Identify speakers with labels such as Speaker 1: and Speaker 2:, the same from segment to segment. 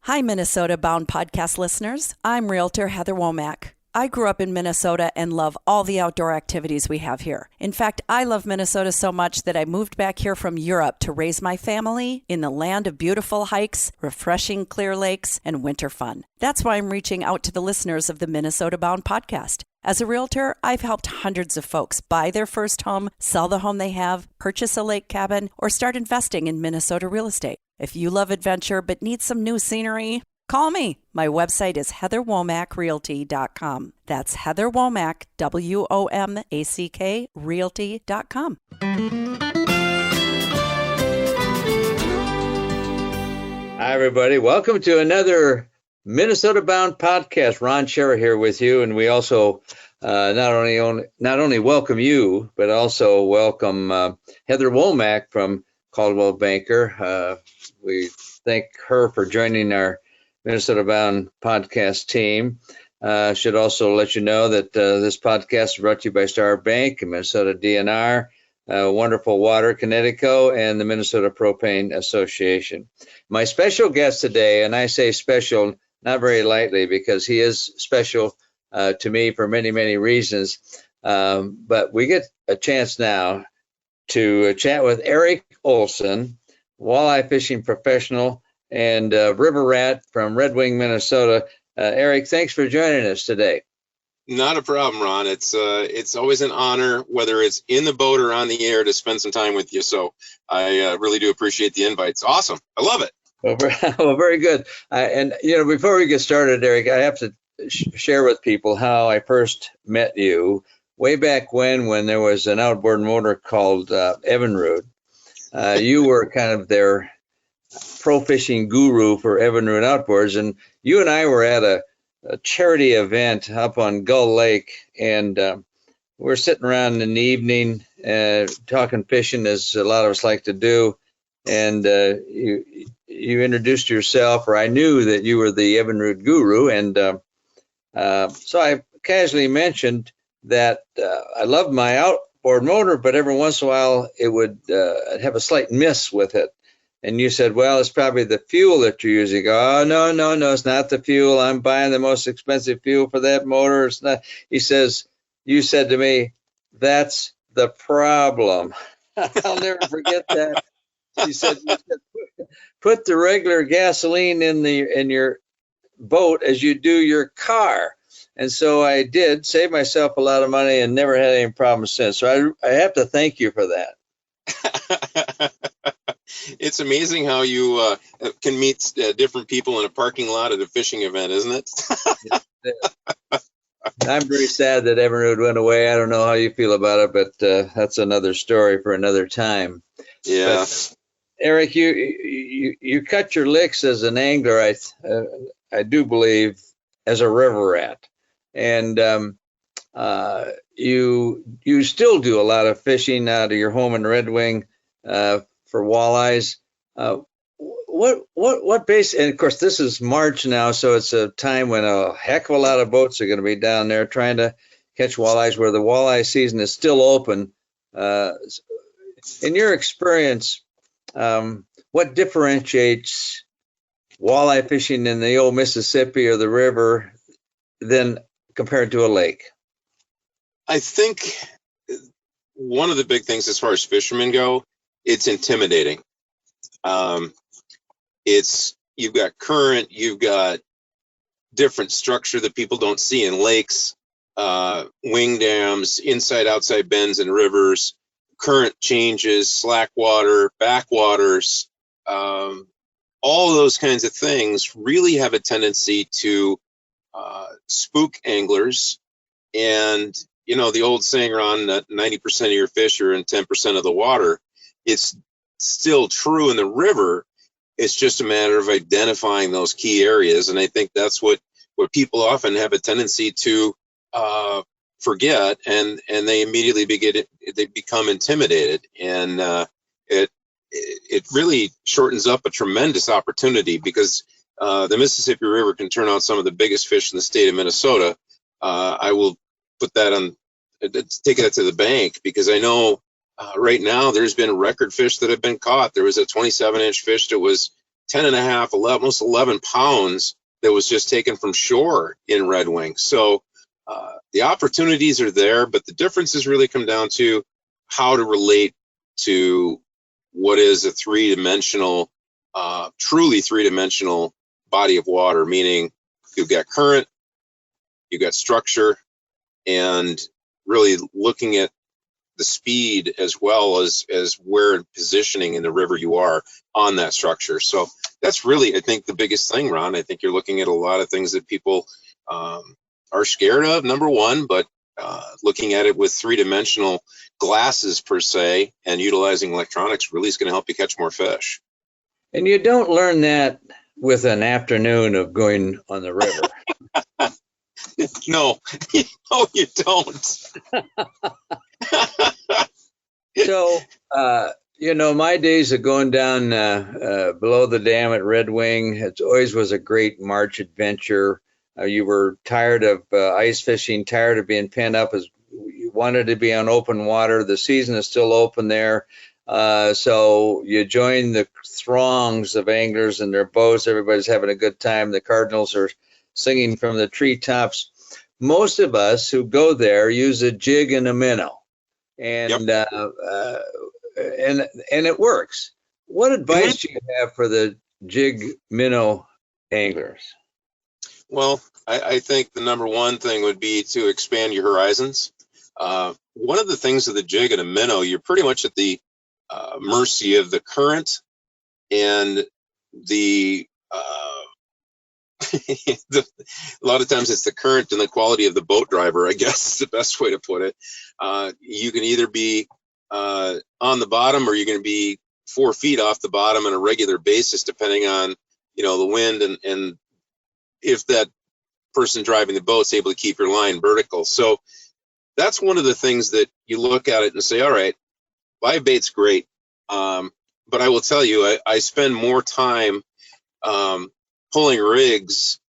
Speaker 1: Hi, Minnesota-bound podcast listeners. I'm Realtor Heather Womack. I grew up in Minnesota and love all the outdoor activities we have here. In fact, I love Minnesota so much that I moved back here from Europe to raise my family in the land of beautiful hikes, refreshing clear lakes, and winter fun. That's why I'm reaching out to the listeners of the Minnesota-bound podcast. As a realtor, I've helped hundreds of folks buy their first home, sell the home they have, purchase a lake cabin, or start investing in Minnesota real estate. If you love adventure but need some new scenery, call me. My website is heatherwomackrealty.com. That's Heather Womack, WOMACK, realty.com.
Speaker 2: Hi, everybody. Welcome to another Minnesota-bound podcast. Ron Schara here with you, and we also not only welcome you, but also welcome Heather Womack from Caldwell Banker. We thank her for joining our Minnesota-bound podcast team. Should also let you know that this podcast is brought to you by Star Bank, Minnesota DNR, Wonderful Water, Connecticut, and the Minnesota Propane Association. My special guest today, and I say special not very lightly because he is special to me for many, many reasons, but we get a chance now to chat with Eric Olson, walleye fishing professional and river rat from Red Wing, Minnesota. Eric, thanks for joining us today.
Speaker 3: Not a problem, Ron. It's always an honor, whether it's in the boat or on the air, to spend some time with you. So I really do appreciate the invite. It's awesome. I love it.
Speaker 2: Well, very good. And before we get started, Eric, I have to share with people how I first met you way back when there was an outboard motor called Evinrude. You were kind of their pro fishing guru for Evinrude Outboards, and you and I were at a charity event up on Gull Lake, and we're sitting around in the evening talking fishing, as a lot of us like to do. And you introduced yourself, or I knew that you were the Evinrude guru, and so I casually mentioned that I loved my outboard motor, but every once in a while it would have a slight miss with it. And you said, well, it's probably the fuel that you're using. Oh, no, it's not the fuel. I'm buying the most expensive fuel for that motor. It's not. He says, you said to me, that's the problem. I'll never forget that. He said, put the regular gasoline in your boat as you do your car. And so I did, save myself a lot of money, and never had any problems since. So I have to thank you for that.
Speaker 3: It's amazing how you can meet different people in a parking lot at a fishing event, isn't it?
Speaker 2: I'm very sad that Evinrude went away. I don't know how you feel about it, but that's another story for another time.
Speaker 3: Yeah.
Speaker 2: But, Eric, you cut your licks as an angler, I do believe, as a river rat. And you still do a lot of fishing out of your home in Red Wing for walleyes. What base? And of course, this is March now, so it's a time when a heck of a lot of boats are going to be down there trying to catch walleyes, where the walleye season is still open. In your experience, what differentiates walleye fishing in the old Mississippi or the river than compared to a lake?
Speaker 3: I think one of the big things as far as fishermen go, it's intimidating. You've got current, you've got different structure that people don't see in lakes, wing dams, inside, outside bends and rivers, current changes, slack water, backwaters, all those kinds of things really have a tendency to spook anglers. And, the old saying, Ron, that 90% of your fish are in 10% of the water. It's still true in the river. It's just a matter of identifying those key areas. And I think that's what people often have a tendency to forget, and they immediately become intimidated. And it really shortens up a tremendous opportunity, because the Mississippi River can turn out some of the biggest fish in the state of Minnesota. I will put that take that to the bank, because I know right now there's been record fish that have been caught. There was a 27-inch fish that was 10 and a half, 11, almost 11 pounds that was just taken from shore in red wing. So the opportunities are there, but the differences really come down to how to relate to what is a three-dimensional, truly three-dimensional body of water, meaning you've got current, you've got structure, and really looking at the speed as well as where positioning in the river you are on that structure. So that's really, I think, the biggest thing, Ron. I think you're looking at a lot of things that people are scared of, number one, but looking at it with three-dimensional glasses per se and utilizing electronics really is going to help you catch more fish.
Speaker 2: And you don't learn that with an afternoon of going on the river.
Speaker 3: No, no, you don't.
Speaker 2: So, my days of going down below the dam at Red Wing, it always was a great March adventure. You were tired of ice fishing, tired of being penned up, as you wanted to be on open water. The season is still open there. So you join the throngs of anglers and their boats. Everybody's having a good time. The cardinals are singing from the treetops. Most of us who go there use a jig and a minnow, and
Speaker 3: Yep.
Speaker 2: And it works. What advice do you have for the jig minnow anglers?
Speaker 3: Well, I think the number one thing would be to expand your horizons. One of the things with the jig and a minnow, you're pretty much at the mercy of the current and a lot of times it's the current and the quality of the boat driver, I guess is the best way to put it. You can either be on the bottom, or you're going to be 4 feet off the bottom on a regular basis, depending on, the wind and if that person driving the boat's able to keep your line vertical. So that's one of the things that you look at it and say, all right, live bait's great. But I will tell you, I spend more time pulling rigs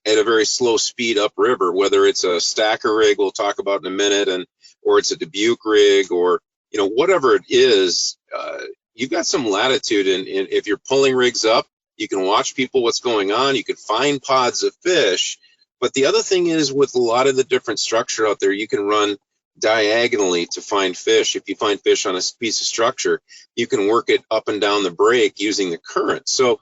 Speaker 3: at a very slow speed upriver, whether it's a stacker rig we'll talk about in a minute, or it's a Dubuque rig, or whatever it is. You've got some latitude, and if you're pulling rigs up, you can watch people what's going on. You can find pods of fish. But the other thing is, with a lot of the different structure out there, you can run diagonally to find fish. If you find fish on a piece of structure, you can work it up and down the break using the current. So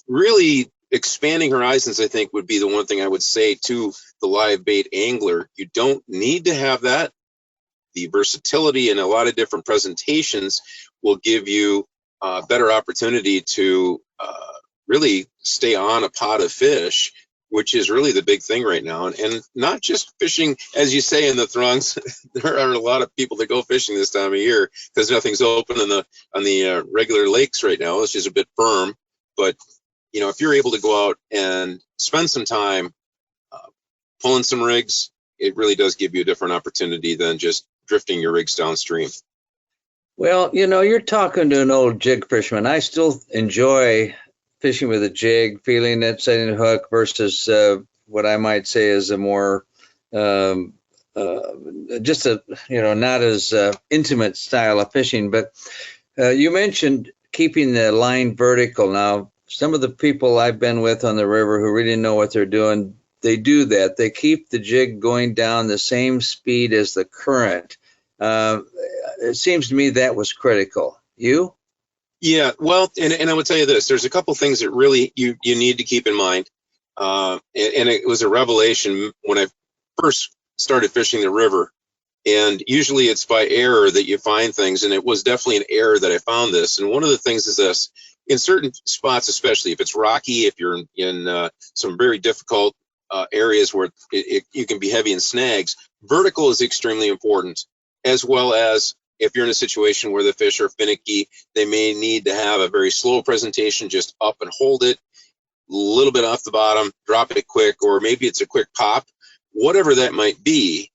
Speaker 3: really expanding horizons, I think, would be the one thing I would say to the live bait angler. You don't need to have that. The versatility and a lot of different presentations will give you a better opportunity to really stay on a pot of fish, which is really the big thing right now. And not just fishing, as you say, in the throngs. There are a lot of people that go fishing this time of year because nothing's open on the regular lakes right now. It's just a bit firm. But if you're able to go out and spend some time pulling some rigs, it really does give you a different opportunity than just drifting your rigs downstream.
Speaker 2: Well, you're talking to an old jig fisherman. I still enjoy fishing with a jig, feeling it, setting a hook, versus what I might say is a more just a not as intimate style of fishing. But you mentioned keeping the line vertical. Now, some of the people I've been with on the river who really know what they're doing, they do that. They keep the jig going down the same speed as the current. It seems to me that was critical. You?
Speaker 3: Yeah, well, and I would tell you this. There's a couple things that really you need to keep in mind. And it was a revelation when I first started fishing the river. And usually it's by error that you find things. And it was definitely an error that I found this. And one of the things is this: in certain spots, especially if it's rocky, if you're in some very difficult areas where you can be heavy in snags, vertical is extremely important, as well as if you're in a situation where the fish are finicky, they may need to have a very slow presentation, just up and hold it, a little bit off the bottom, drop it quick, or maybe it's a quick pop. Whatever that might be,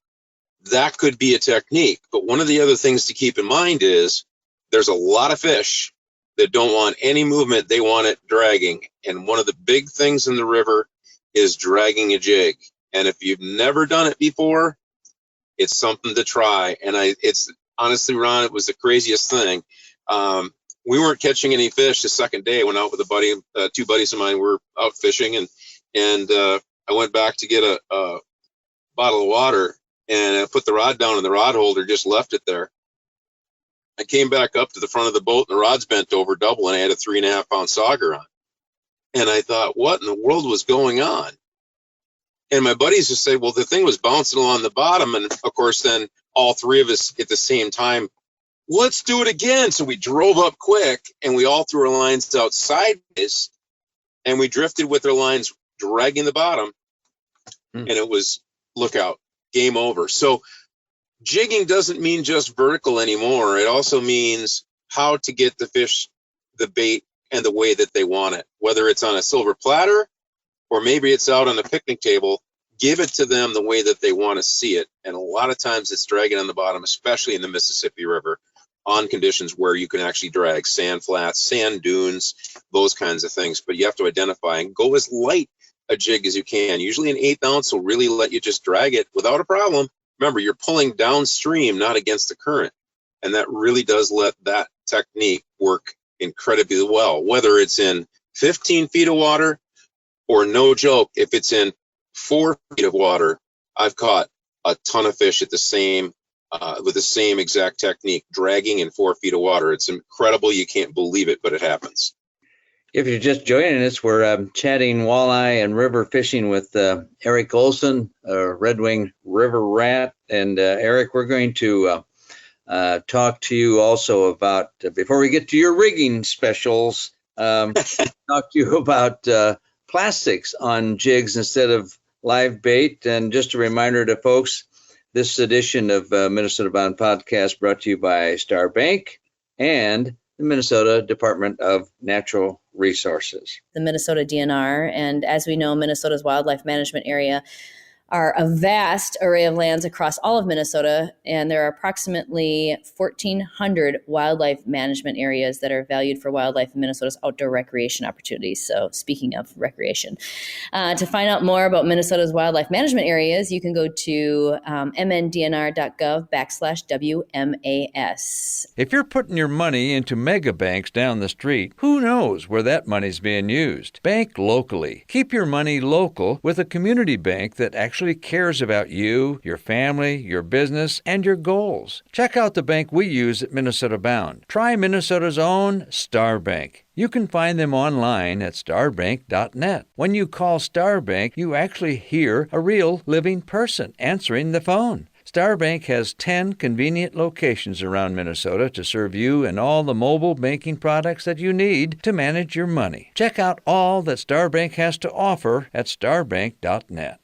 Speaker 3: that could be a technique. But one of the other things to keep in mind is there's a lot of fish that don't want any movement. They want it dragging. And one of the big things in the river is dragging a jig. And if you've never done it before, it's something to try. And it's honestly, Ron, it was the craziest thing. When we weren't catching any fish the second day. I went out with a buddy, two buddies of mine. We were out fishing, and I went back to get a bottle of water, and I put the rod down, and the rod holder just left it there. I came back up to the front of the boat, and the rod's bent over double, and I had a 3.5 pound sauger on. And I thought, what in the world was going on? And my buddies just said, well, the thing was bouncing along the bottom. And of course, then all three of us at the same time, let's do it again. So we drove up quick, and we all threw our lines out sideways, and we drifted with our lines dragging the bottom. And it was, look out, game over. So jigging doesn't mean just vertical anymore. It also means how to get the fish, the bait, and the way that they want it. Whether it's on a silver platter or maybe it's out on a picnic table, give it to them the way that they want to see it. And a lot of times it's dragging on the bottom, especially in the Mississippi River, on conditions where you can actually drag sand flats, sand dunes, those kinds of things. But you have to identify and go as light a jig as you can. Usually an 1/8 ounce will really let you just drag it without a problem. Remember, you're pulling downstream, not against the current. And that really does let that technique work incredibly well, whether it's in 15 feet of water or, no joke, if it's in 4 feet of water. I've caught a ton of fish at the same with the same exact technique, dragging in 4 feet of water. It's incredible. You can't believe it, but it happens.
Speaker 2: If you're just joining us, we're chatting walleye and river fishing with Eric Olson, Red Wing River Rat. And Eric, we're going to talk to you also about, before we get to your rigging specials, talk to you about plastics on jigs instead of live bait. And just a reminder to folks, this edition of Minnesota Bound Podcast brought to you by Star Bank and the Minnesota Department of Natural Resources.
Speaker 4: The Minnesota DNR, and as we know, Minnesota's wildlife management area are a vast array of lands across all of Minnesota, and there are approximately 1,400 wildlife management areas that are valued for wildlife in Minnesota's outdoor recreation opportunities. So speaking of recreation, to find out more about Minnesota's wildlife management areas, you can go to mndnr.gov/WMAS.
Speaker 5: If you're putting your money into mega banks down the street, who knows where that money's being used? Bank locally. Keep your money local with a community bank that actually cares about you, your family, your business, and your goals. Check out the bank we use at Minnesota Bound. Try Minnesota's own Star Bank. You can find them online at starbank.net. When you call Star Bank, you actually hear a real living person answering the phone. Star Bank has 10 convenient locations around Minnesota to serve you and all the mobile banking products that you need to manage your money. Check out all that Star Bank has to offer at starbank.net.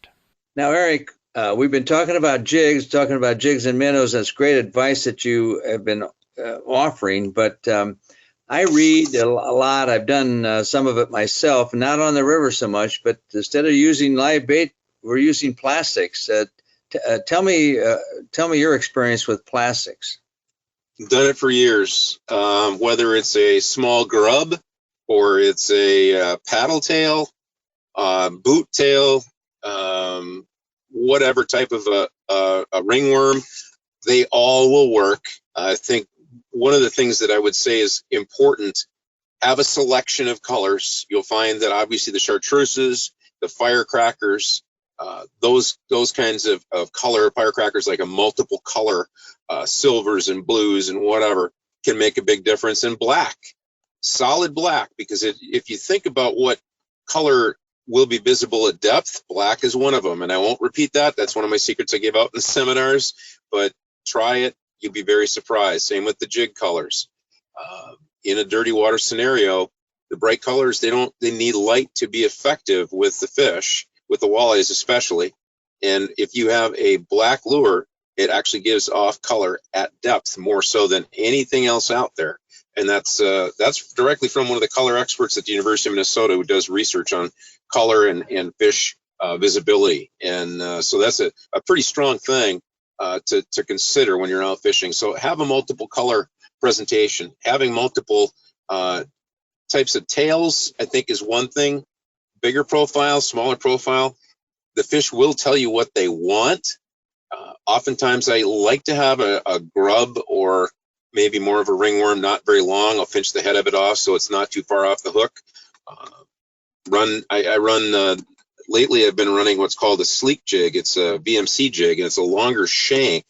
Speaker 2: Now, Eric, we've been talking about jigs and minnows. That's great advice that you have been offering. But I read a lot. I've done some of it myself, not on the river so much. But instead of using live bait, we're using plastics. Tell me your experience with plastics.
Speaker 3: I've done it for years. Whether it's a small grub or it's a paddle tail, boot tail, whatever type of a ringworm, they all will work. I think one of the things that I would say is important, have a selection of colors. You'll find that obviously the chartreuses, the firecrackers, those kinds of color firecrackers, like a multiple color, silvers and blues and whatever, can make a big difference. And black, solid black, because if you think about what color will be visible at depth, black is one of them. And I won't repeat that. That's one of my secrets I gave out in seminars, but try it. You'll be very surprised. Same with the jig colors. In a dirty water scenario, the bright colors, they need light to be effective with the fish, with the walleyes especially. And if you have a black lure, it actually gives off color at depth more so than anything else out there. And that's directly from one of the color experts at the University of Minnesota who does research on color and fish visibility. And so that's a pretty strong thing to consider when you're out fishing. So have a multiple color presentation. Having multiple types of tails, I think, is one thing. Bigger profile, smaller profile. The fish will tell you what they want. Oftentimes I like to have a grub or maybe more of a ringworm, not very long. I'll pinch the head of it off so it's not too far off the hook. Lately I've been running what's called a sleek jig. It's a VMC jig, and it's a longer shank.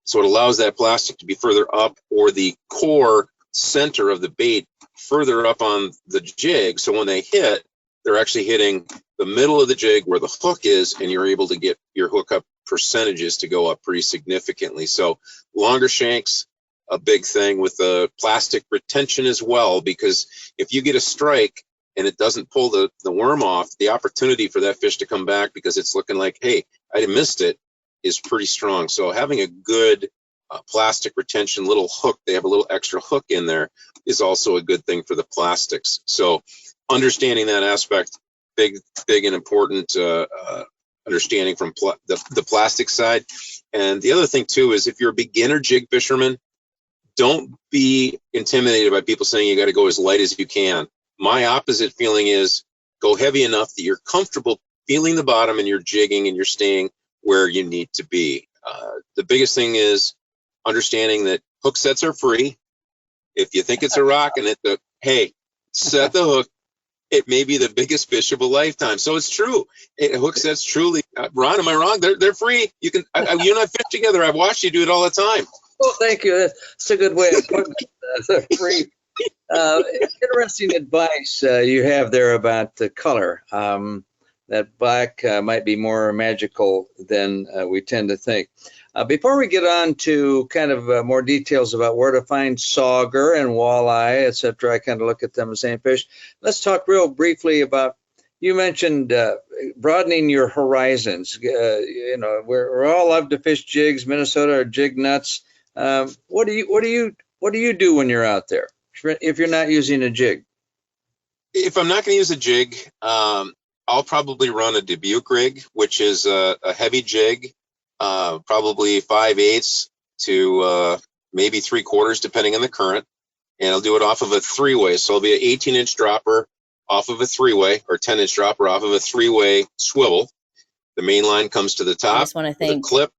Speaker 3: So it allows that plastic to be further up, or the core center of the bait further up on the jig. So when they hit, they're actually hitting the middle of the jig where the hook is, and you're able to get your hookup percentages to go up pretty significantly. So longer shanks, a big thing with the plastic retention as well, because if you get a strike and it doesn't pull the worm off, the opportunity for that fish to come back because it's looking like, hey, I missed it, is pretty strong. So having a good plastic retention little hook, they have a little extra hook in there, is also a good thing for the plastics. So understanding that aspect, big and important understanding from the plastic side. And the other thing too is, if you're a beginner jig fisherman, don't be intimidated by people saying you got to go as light as you can. My opposite feeling is, go heavy enough that you're comfortable feeling the bottom and you're jigging and you're staying where you need to be. The biggest thing is understanding that hook sets are free. If you think it's a rock and hey, set the hook. It may be the biggest fish of a lifetime. So it's true. Hook sets truly, Ron, am I wrong? They're free. You can, you and I fish together. I've watched you do it all the time.
Speaker 2: Well, thank you. That's a good way of putting it. They're free. Interesting advice you have there about the color. That black might be more magical than we tend to think. Before we get on to kind of more details about where to find sauger and walleye, etc., I kind of look at them as same fish. Let's talk real briefly about, you mentioned broadening your horizons. You know, we're all love to fish jigs. Minnesota are jig nuts. What do you do when you're out there if you're not using a jig?
Speaker 3: If I'm not going to use a jig, I'll probably run a Dubuque rig, which is a heavy jig, probably 5/8 to maybe 3/4, depending on the current. And I'll do it off of a 3-way. So it'll be an 18-inch dropper off of a 3-way, or 10-inch dropper off of a 3-way swivel. The main line comes to the top.
Speaker 4: I just want to thank
Speaker 3: the clip,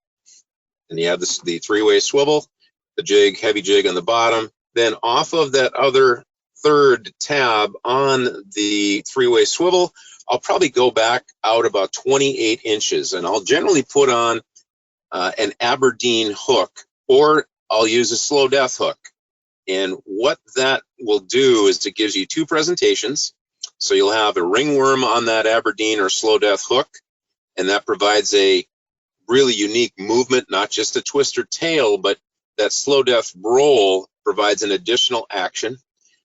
Speaker 3: and you have the 3-way swivel, the jig, heavy jig on the bottom. Then off of that other third tab on the 3-way swivel, I'll probably go back out about 28 inches, and I'll generally put on an Aberdeen hook, or I'll use a slow death hook. And what that will do is it gives you two presentations. So you'll have a ringworm on that Aberdeen or slow death hook, and that provides a really unique movement, not just a twist or tail, but that slow death roll provides an additional action.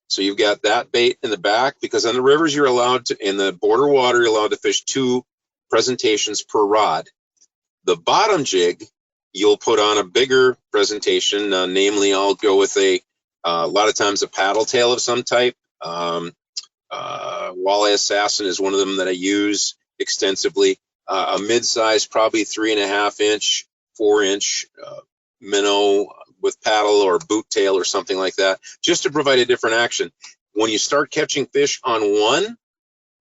Speaker 3: So you've got that bait in the back, because on the rivers you're allowed to, in the border water, you're allowed to fish 2 presentations per rod. The bottom jig, you'll put on a bigger presentation, namely I'll go with a lot of times a paddle tail of some type. Walleye Assassin is one of them that I use extensively. A mid-size, probably 3.5-inch, 4-inch minnow with paddle or boot tail or something like that, just to provide a different action. When you start catching fish on one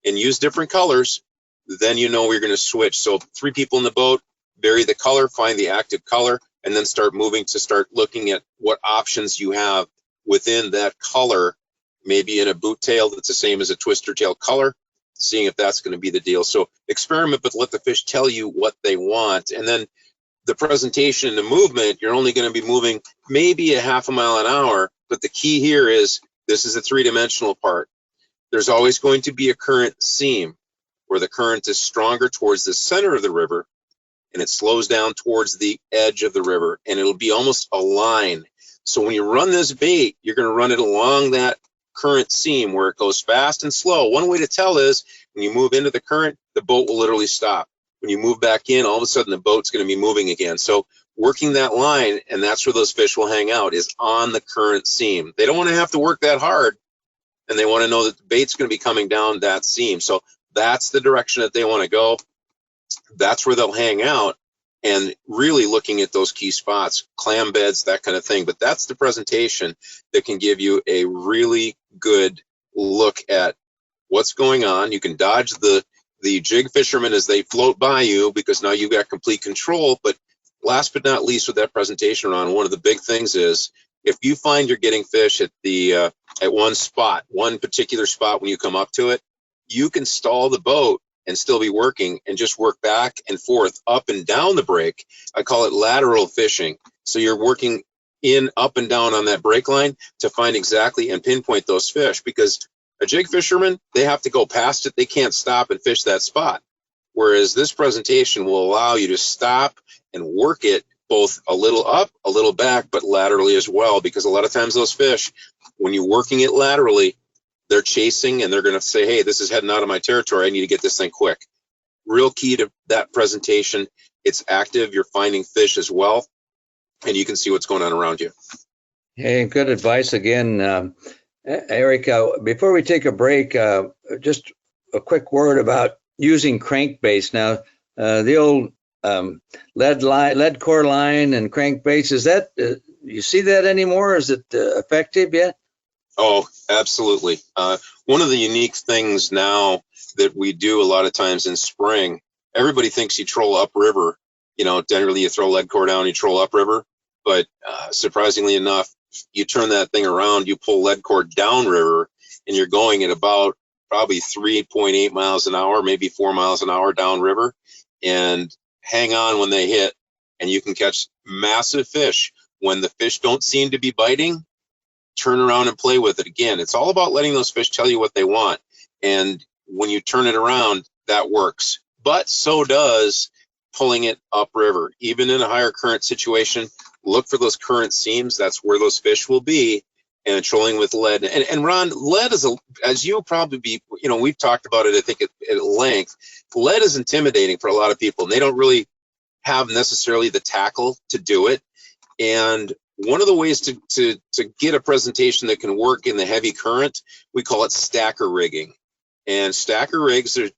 Speaker 3: and use different colors, then you know we're going to switch. So 3 people in the boat, vary the color, find the active color, and then start moving to start looking at what options you have within that color, maybe in a boot tail that's the same as a twister tail color, seeing if that's going to be the deal. So experiment, but let the fish tell you what they want. And then the presentation and the movement, you're only going to be moving maybe a half a mile an hour, but the key here is this is a 3-dimensional part. There's always going to be a current seam where the current is stronger towards the center of the river, and it slows down towards the edge of the river, and it'll be almost a line. So when you run this bait, you're going to run it along that current seam where it goes fast and slow. One way to tell is when you move into the current, the boat will literally stop. When you move back in, all of a sudden the boat's going to be moving again. So working that line, and that's where those fish will hang out, is on the current seam. They don't want to have to work that hard, and they want to know that the bait's going to be coming down that seam. So that's the direction that they want to go. That's where they'll hang out, and really looking at those key spots, clam beds, that kind of thing. But that's the presentation that can give you a really good look at what's going on. You can dodge the jig fishermen as they float by you, because now you've got complete control. But last but not least with that presentation, Ron, one of the big things is If you find you're getting fish at the at one particular spot when you come up to it, you can stall the boat and still be working and just work back and forth up and down the break. I call it lateral fishing. So you're working up and down on that break line to find exactly and pinpoint those fish, because a jig fisherman, they have to go past it. They can't stop and fish that spot. Whereas this presentation will allow you to stop and work it both a little up, a little back, but laterally as well, because a lot of times those fish, when you're working it laterally, they're chasing and they're going to say, hey, this is heading out of my territory. I need to get this thing quick. Real key to that presentation, it's active. You're finding fish as well, and you can see what's going on around you.
Speaker 2: Hey, good advice again, Eric. Before we take a break, just a quick word about using crankbaits. Now, the old lead core line and crankbaits, is that you see that anymore? Is it effective yet?
Speaker 3: Oh, absolutely. One of the unique things now that we do a lot of times in spring, everybody thinks you troll upriver. You know, generally you throw lead core down, you troll upriver. But surprisingly enough, you turn that thing around, you pull lead core downriver, and you're going at about probably 3.8 miles an hour, maybe 4 miles an hour downriver, and hang on when they hit, and you can catch massive fish. When the fish don't seem to be biting, turn around and play with it again. It's all about letting those fish tell you what they want. And when you turn it around, that works. But so does pulling it upriver. Even in a higher current situation, look for those current seams. That's where those fish will be. And trolling with lead. And Ron, lead is, as you probably be, you know, we've talked about it, I think, at length. Lead is intimidating for a lot of people, and they don't really have necessarily the tackle to do it. And one of the ways to get a presentation that can work in the heavy current, we call it stacker rigging. And stacker rigs are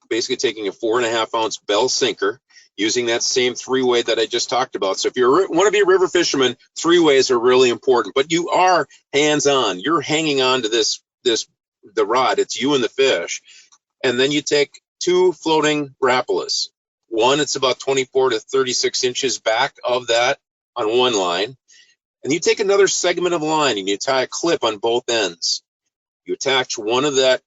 Speaker 3: basically taking a 4.5 ounce bell sinker, using that same 3-way that I just talked about. So if you want to be a river fisherman, 3-ways are really important, but you are hands-on. You're hanging on to the rod. It's you and the fish. And then you take 2 floating rappalas. One, it's about 24 to 36 inches back of that on one line. And you take another segment of line and you tie a clip on both ends. You attach one of the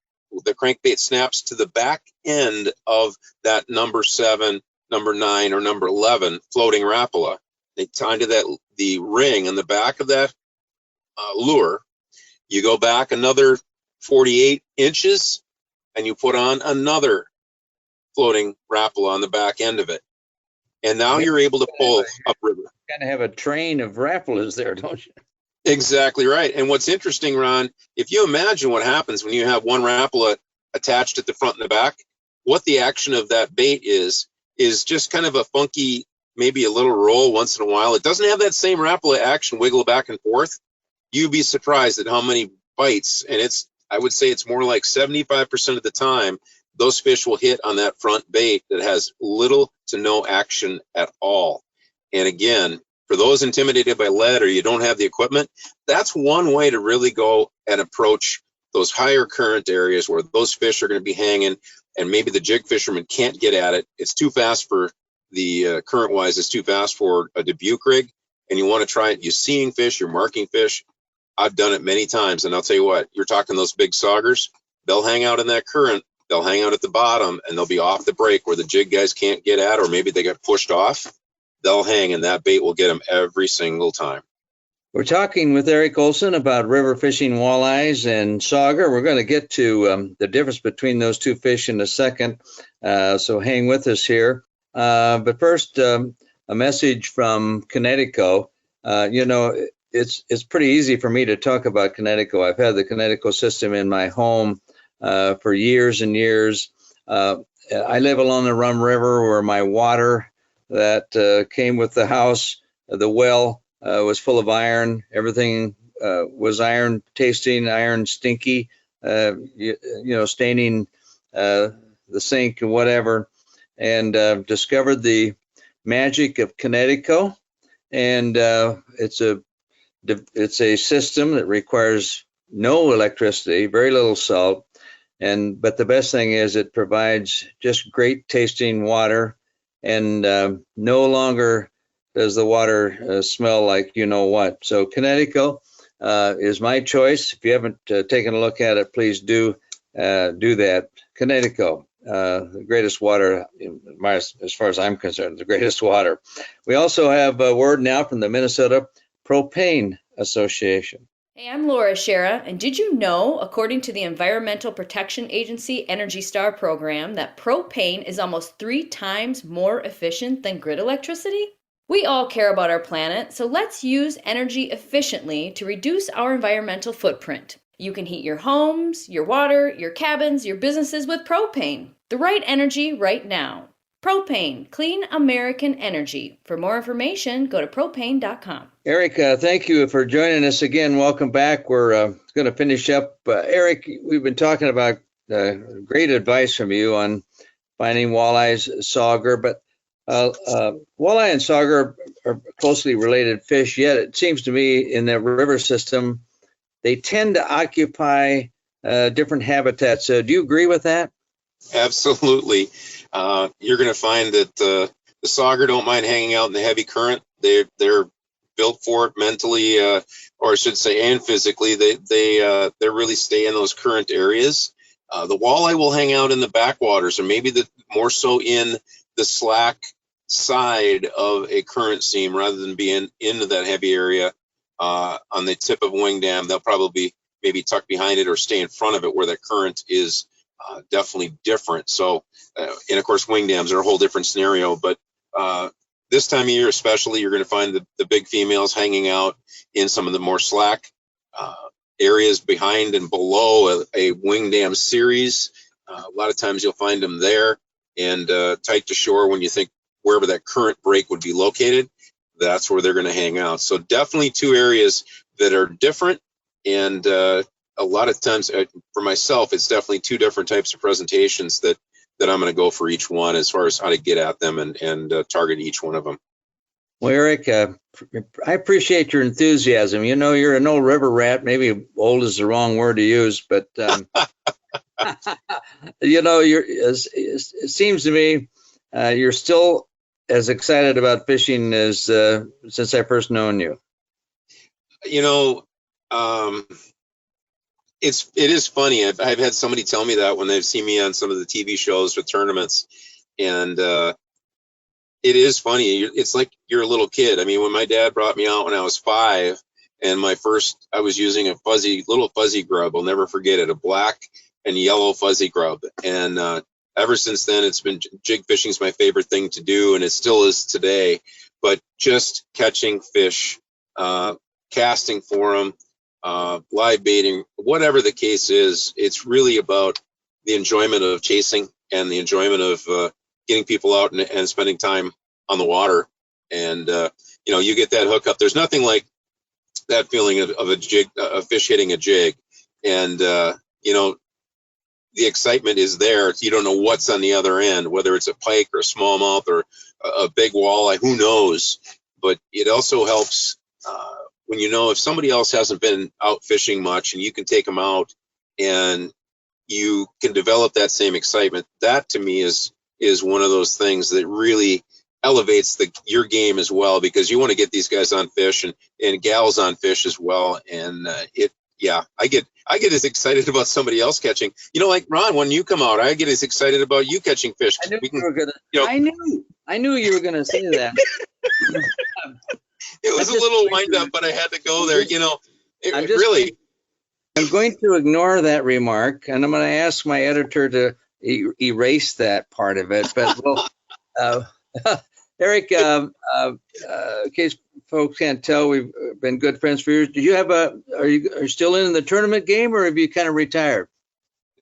Speaker 3: crankbait snaps to the back end of that number 7, number 9, or number 11 floating rapala. They tie to the ring on the back of that lure. You go back another 48 inches and you put on another floating rapala on the back end of it. And now you're able to pull upriver.
Speaker 2: Kind of have a train of rapalas there, don't you?
Speaker 3: Exactly right. And what's interesting, Ron, if you imagine what happens when you have one rapala attached at the front and the back, what the action of that bait is just kind of a funky, maybe a little roll once in a while. It doesn't have that same rapala action, wiggle back and forth. You'd be surprised at how many bites, and I would say it's more like 75% of the time, those fish will hit on that front bait that has little to no action at all. And again, for those intimidated by lead or you don't have the equipment, that's one way to really go and approach those higher current areas where those fish are going to be hanging, and maybe the jig fisherman can't get at it. It's too fast for the current wise, it's too fast for a Dubuque rig, and you want to try it. You're seeing fish, you're marking fish. I've done it many times, and I'll tell you what, you're talking those big saugers, they'll hang out in that current, they'll hang out at the bottom, and they'll be off the break where the jig guys can't get at, or maybe they get pushed off. They'll hang, and that bait will get them every single time.
Speaker 2: We're talking with Eric Olson about river fishing walleyes and sauger. We're going to get to the difference between those two fish in a second, so hang with us here. But first, a message from Connecticut. It's pretty easy for me to talk about Connecticut. I've had the Connecticut system in my home for years and years. I live along the Rum River, where my water that came with the house, the well, was full of iron. Everything was iron tasting, iron stinky, staining the sink and whatever. And discovered the magic of Connecticut. And it's a system that requires no electricity, very little salt. But the best thing is it provides just great tasting water, and no longer does the water smell like you know what. So Connecticut is my choice. If you haven't taken a look at it, please do that. Connecticut, the greatest water, as far as I'm concerned, the greatest water. We also have a word now from the Minnesota Propane Association.
Speaker 4: Hey, I'm Laura Schara, and did you know, according to the Environmental Protection Agency Energy Star program, that propane is almost 3 times more efficient than grid electricity? We all care about our planet, so let's use energy efficiently to reduce our environmental footprint. You can heat your homes, your water, your cabins, your businesses with propane. The right energy right now. Propane, clean American energy. For more information, go to propane.com.
Speaker 2: Eric, thank you for joining us again. Welcome back. We're going to finish up. Eric, we've been talking about great advice from you on finding walleyes, sauger, but walleye and sauger are closely related fish, yet it seems to me in the river system, they tend to occupy different habitats. Do you agree with that?
Speaker 3: Absolutely. You're going to find that the sauger don't mind hanging out in the heavy current. They're built for it mentally, or I should say, and physically. They really stay in those current areas. The walleye will hang out in the backwaters, or maybe more so in the slack side of a current seam rather than being into that heavy area. On the tip of a wing dam, they'll probably maybe tuck behind it or stay in front of it where the current is definitely different. So, and of course, wing dams are a whole different scenario. But this time of year, especially, you're going to find the big females hanging out in some of the more slack areas behind and below a wing dam series. A lot of times you'll find them there and tight to shore when you think wherever that current break would be located, that's where they're going to hang out. So definitely 2 areas that are different. And a lot of times for myself, it's definitely 2 different types of presentations that I'm going to go for each one as far as how to get at them and target each one of them.
Speaker 2: Well, Eric, I appreciate your enthusiasm. You know, you're an old river rat. Maybe old is the wrong word to use, but you know, it seems to me you're still as excited about fishing as since I first known you.
Speaker 3: You know, it is funny. I've had somebody tell me that when they've seen me on some of the TV shows with tournaments, and it is funny. It's like you're a little kid. I mean, when my dad brought me out when I was 5, and I was using a little fuzzy grub. I'll never forget it, a black and yellow fuzzy grub. And ever since then, it's been jig fishing is my favorite thing to do, and it still is today. But just catching fish, casting for them, live baiting, whatever the case is, it's really about the enjoyment of chasing and the enjoyment of getting people out and spending time on the water. And you know, you get that hookup. There's nothing like that feeling of a fish hitting a jig, and you know, the excitement is there. You don't know what's on the other end, whether it's a pike or a smallmouth or a big walleye, who knows. But it also helps when you know if somebody else hasn't been out fishing much and you can take them out and you can develop that same excitement. That to me is one of those things that really elevates your game as well, because you want to get these guys on fish and gals on fish as well. And I get as excited about somebody else catching. You know, like Ron, when you come out, I get as excited about you catching fish.
Speaker 2: I knew you were gonna say that.
Speaker 3: It was a little wind up, but I had to go there. You know, I'm
Speaker 2: going to ignore that remark, and I'm going to ask my editor to erase that part of it. But well, Eric, in case folks can't tell, we've been good friends for years. Are you still in the tournament game, or have you kind of retired?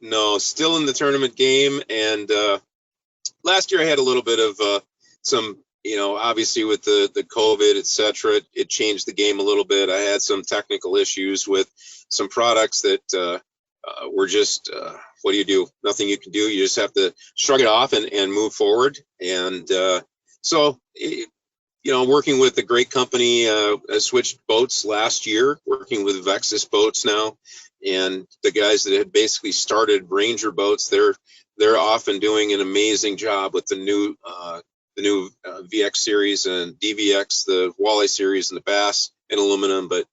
Speaker 3: No, still in the tournament game. And last year I had a little bit of some, you know, obviously with the COVID, et cetera, it changed the game a little bit. I had some technical issues with some products that were just, what do you do? Nothing you can do. You just have to shrug it off and move forward. And you know, working with a great company, I switched boats last year, working with Vexus boats now. And the guys that had basically started Ranger boats, they're often doing an amazing job with the new new VX series and DVX, the walleye series and the bass and aluminum. But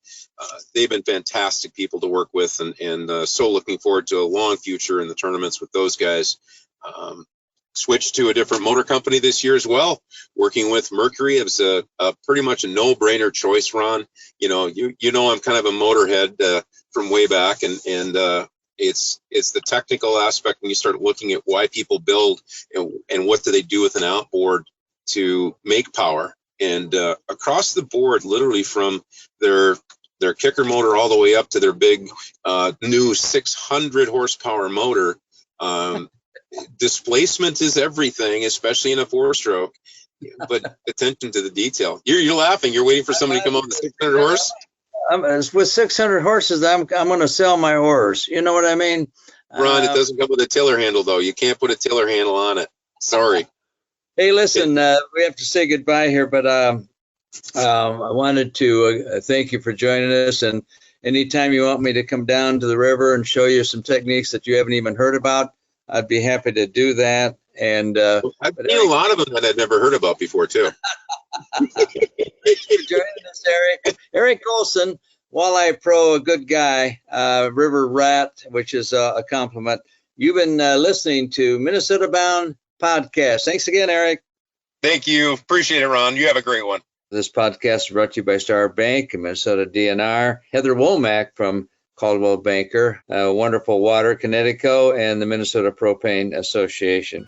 Speaker 3: they've been fantastic people to work with, and so looking forward to a long future in the tournaments with those guys. Switched to a different motor company this year as well, working with Mercury. It was a pretty much a no-brainer choice, Ron. You know I'm kind of a motorhead from way back, and it's the technical aspect when you start looking at why people build and what do they do with an outboard to make power. And across the board, literally from their kicker motor all the way up to their big new 600 horsepower motor. Displacement is everything, especially in a 4-stroke. But attention to the detail. You're laughing. You're waiting for somebody to come up with 600 horse.
Speaker 2: With 600 horses, I'm going to sell my horse. You know what I mean?
Speaker 3: Ron, it doesn't come with a tiller handle, though. You can't put a tiller handle on it. Sorry.
Speaker 2: Hey, listen, we have to say goodbye here, but I wanted to thank you for joining us. And anytime you want me to come down to the river and show you some techniques that you haven't even heard about, I'd be happy to do that. And
Speaker 3: I've seen a lot of them that I've never heard about before, too.
Speaker 2: Thank you for joining us, Eric. Eric Olson, walleye pro, a good guy, river rat, which is a compliment. You've been listening to Minnesota Bound Podcast. Thanks again, Eric.
Speaker 3: Thank you. Appreciate it, Ron. You have a great one.
Speaker 2: This podcast is brought to you by Star Bank and Minnesota DNR. Heather Womack from Caldwell Banker, Wonderful Water, Connecticut, and the Minnesota Propane Association.